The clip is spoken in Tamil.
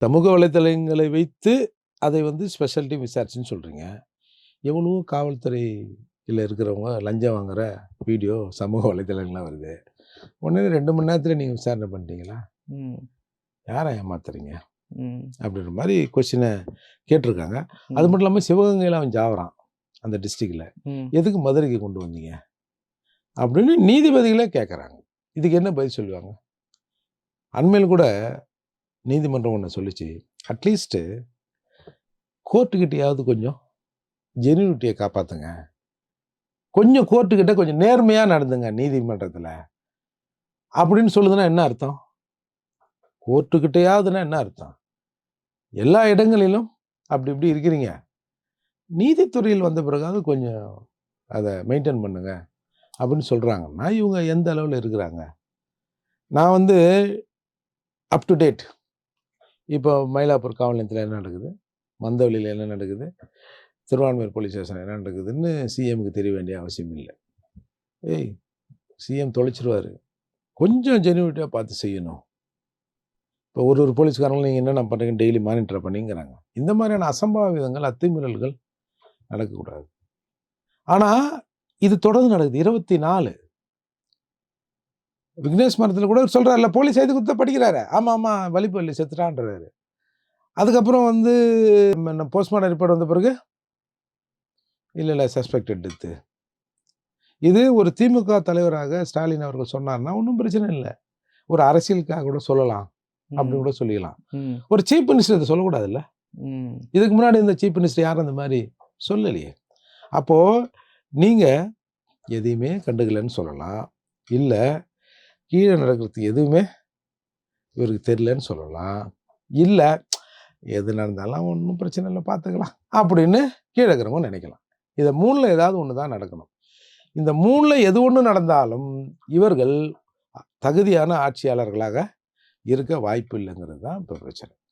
சமூக வலைதளங்களை வைத்து அதை வந்து ஸ்பெஷல் டீம் விசாரிச்சுன்னு சொல்கிறீங்க. எவ்வளவோ காவல்துறையில இருக்கிறவங்க லஞ்சம் வாங்குற வீடியோ சமூக வலைதளங்கள்லாம் வருது. உடனே 2 மணி நேரத்தில நீங்க விசாரணை பண்ணிட்டீங்களா? ம். யார ஏமாத்துறீங்க? ம். அப்படின்ற மாரி கொஸ்டின கேட்டுருக்காங்க. அது ம். மட்டும் இல்லாம சிவகங்கையில அவன் சாவறான். அந்த டிஸ்ட்ரிக்ட்ல. ம். எதுக்கு மதுரைக்கு கொண்டு வந்தீங்க? அப்படின்னு நீதிபதிகளே கேட்கறாங்க. இதுக்கு என்ன பதில் சொல்லுவாங்க? அண்மையில கூட நீதிமன்றம் ஒண்ணு சொல்லுச்சு. அட்லீஸ்ட் கோர்ட்டுக்கிட்டயாவது கொஞ்சம் ஜென்யூனிட்டிய காப்பாத்துங்க. கொஞ்சம் கோர்ட்டுக்கிட்ட கொஞ்சம் நேர்மையா நடந்துங்க நீதிமன்றத்தில. அப்படின்னு சொல்லுதுன்னா என்ன அர்த்தம்? கோர்ட்டுக்கிட்டயாவதுன்னா என்ன அர்த்தம்? எல்லா இடங்களிலும் அப்படி இப்படி இருக்கிறீங்க. நீதித்துறையில் வந்த பிறகாவது கொஞ்சம் அத மெயின்டெயின் பண்ணுங்க. அப்படின்னு சொல்றாங்கன்னா, இவங்க எந்த அளவுல இருக்கிறாங்க? நான் வந்து அப் டு டேட் இப்போ மயிலாப்பூர் காவல் நிலையத்தில என்ன நடக்குது? மந்தவெளியில என்ன நடக்குது? திருவான்மியூர் போலீஸ் ஸ்டேஷன்ல என்ன நடக்குதுன்னு சிஎம்க்கு தெரிய வேண்டிய அவசியம் இல்ல. ஏய் சிஎம் தொலைச்சிருவாரு. கொஞ்சம் ஜென்யூனிட்டியா பார்த்து செய்யணும். இப்போ ஒரு போலீஸ்காரங்களும் நீங்க என்னென்ன பண்றீங்கன்னு டெய்லி மானிட்டர் பண்ணிங்கிறாங்க. இந்த மாதிரியான அசம்பாவிதங்கள், அத்துமீறல்கள் நடக்கக்கூடாது. ஆனா, இது தொடர்ந்து நடக்குது. 24 விக்னேஷ் மரத்துல கூட சொல்றாருல்ல, போலீஸ் கைது குடுத்தா படிக்கிறாரு. ஆமா, ஆமா வலிப்பு செத்துட்டான்றாரு. அதுக்கப்புறம் வந்து போஸ்ட்மார்டம் ரிப்போர்ட் வந்த பிறகு, இல்ல சஸ்பெக்டட் டெத்து. இது ஒரு திமுக தலைவராக ஸ்டாலின் அவர்கள் சொன்னார்னா ஒண்ணும் பிரச்சனை இல்ல. ஒரு அரசியலுக்காக கூட சொல்லலாம். அப்படின்னு கூட சொல்லிக்கலாம். ம். ஒரு சீஃப் மினிஸ்டர் இத சொல்லக்கூடாதுல்ல? ம். இதுக்கு முன்னாடி இந்த சீஃப் மினிஸ்டர் யாரும் அந்த மாரி சொல்லலையே. அப்போ நீங்க எதையுமே கண்டுக்கலன்னு சொல்லலாம். இல்ல கீழ நடக்கிறது எதுவுமே இவருக்கு தெரியலன்னு சொல்லலாம். இல்ல எது நடந்தாலும் ஒண்ணும் பிரச்சனை இல்ல பார்த்துக்கலாம். அப்படின்னு கீழ இருக்கிறவங்க நினைக்கலாம். இத 3ல ஏதாவது ஒண்ணு தான் நடக்கணும். இந்த 3ல எது ஒண்ணு நடந்தாலும் இவர்கள் தகுதியான ஆட்சியாளர்களாக இருக்க வாய்ப்பு இல்லைங்கிறது தான் இப்ப பிரச்சனை.